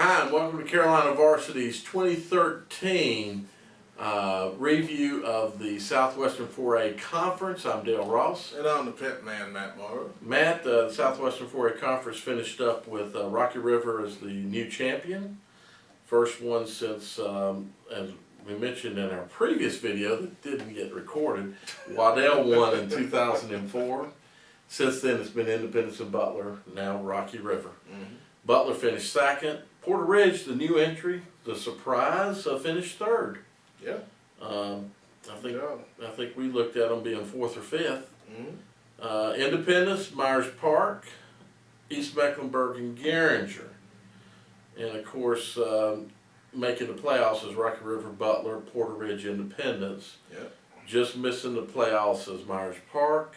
Hi, and welcome to Carolina Varsity's 2013 review of the Southwestern 4A Conference. I'm Dale Ross. And I'm the pet man, Matt Morrow. Matt, the Southwestern 4A Conference finished up with Rocky River as the new champion. First one since, as we mentioned in our previous video that didn't get recorded, Waddell won in 2004. Since then, it's been Independence and Butler, now Rocky River. Butler finished second. Porter Ridge, the new entry, the surprise, finished third. Yeah. I think we looked at them being fourth or fifth. Independence, Myers Park, East Mecklenburg, and Garinger. And of course, making the playoffs is Rocky River, Butler, Porter Ridge, Independence. Yeah. Just missing the playoffs is Myers Park.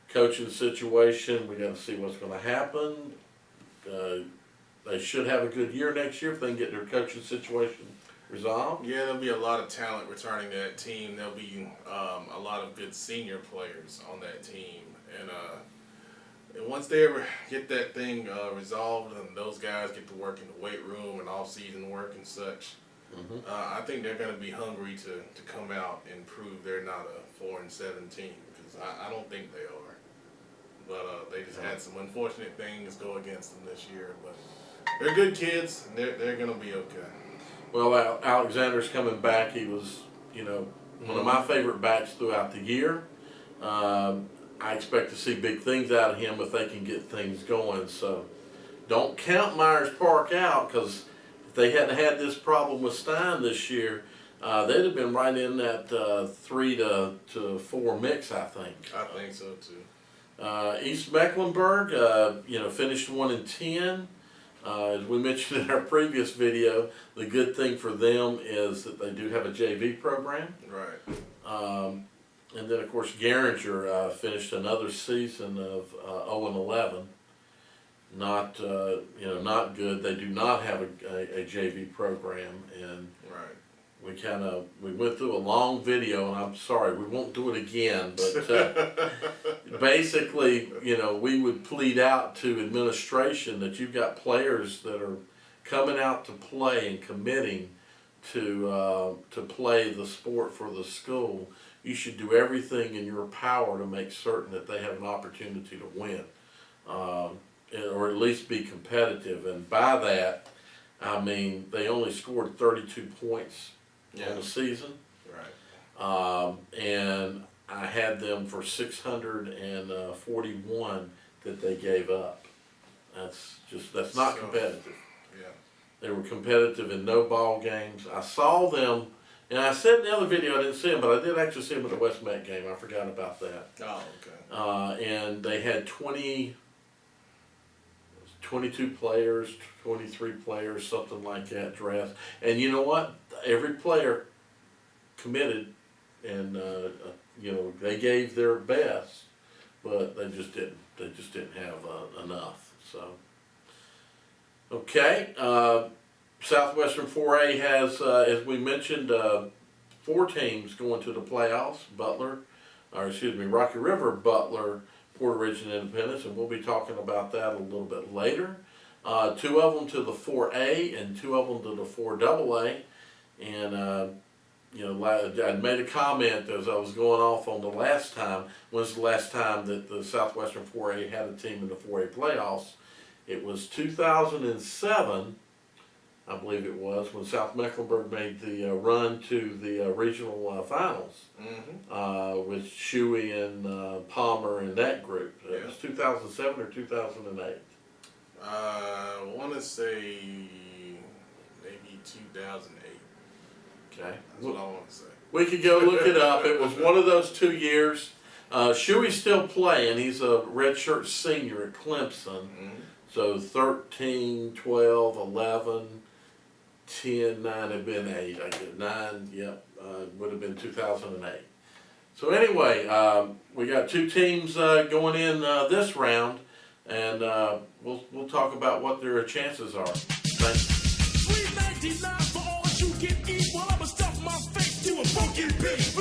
Coaching situation, we got to see what's going to happen. They should have a good year next year if they can get their coaching situation resolved. Yeah, there'll be a lot of talent returning to that team. There'll be a lot of good senior players on that team. And once they ever get that thing resolved and those guys get to work in the weight room and off-season work and such, I think they're going to be hungry to come out and prove they're not a 4-7 team, because I don't think they are. But they just had some unfortunate things go against them this year. But they're good kids, and they're going to be okay. Well, Alexander's coming back. He was, one of my favorite backs throughout the year. I expect to see big things out of him if they can get things going. So don't count Myers Park out, because if they hadn't had this problem with Stein this year, they'd have been right in that 3 to 4 mix, I think. I think so too. East Mecklenburg, finished 1-10. As we mentioned in our previous video, the good thing for them is that they do have a JV program. Right. And then, of course, Garinger finished another season of 0-11. Not good. They do not have a JV program, and right. We went through a long video, and I'm sorry, we won't do it again, but basically, we would plead out to administration that you've got players that are coming out to play and committing to play the sport for the school. You should do everything in your power to make certain that they have an opportunity to win, or at least be competitive. And by that, I mean they only scored 32 points on the season. Right. And I had them for 641 that they gave up. That's not competitive. Yeah. They were competitive in no ball games. I saw them, and I said in the other video I didn't see them, but I did actually see them at the West Met game. I forgot about that. Oh, okay. And they had 22 players, 23 players, something like that dressed. And you know what? Every player committed, and they gave their best, but they just didn't. They just didn't have enough. So, okay. Southwestern 4A has, as we mentioned, 4 teams going to the playoffs. Rocky River, Butler, Porter Ridge, and Independence, and we'll be talking about that a little bit later. 2 of them to the 4A and 2 of them to the 4AA. And, I made a comment as I was going off on the last time. When's the last time that the Southwestern 4A had a team in the 4A playoffs? It was 2007, I believe it was, when South Mecklenburg made the run to the regional finals with Shuey and Palmer and that group. It was 2007 or 2008. I want to say maybe 2008. Okay. That's what I want to say. We could go look it up. It was one of those 2 years. Shuey's still playing. He's a redshirt senior at Clemson. So 13, 12, 11, 10, 9 have been 8. I get 9, would have been 2008. So anyway, we got 2 teams going in this round, and we'll talk about what their chances are. Thanks. $3.99 for all you can eat while I'ma stuff my face to a funky beat.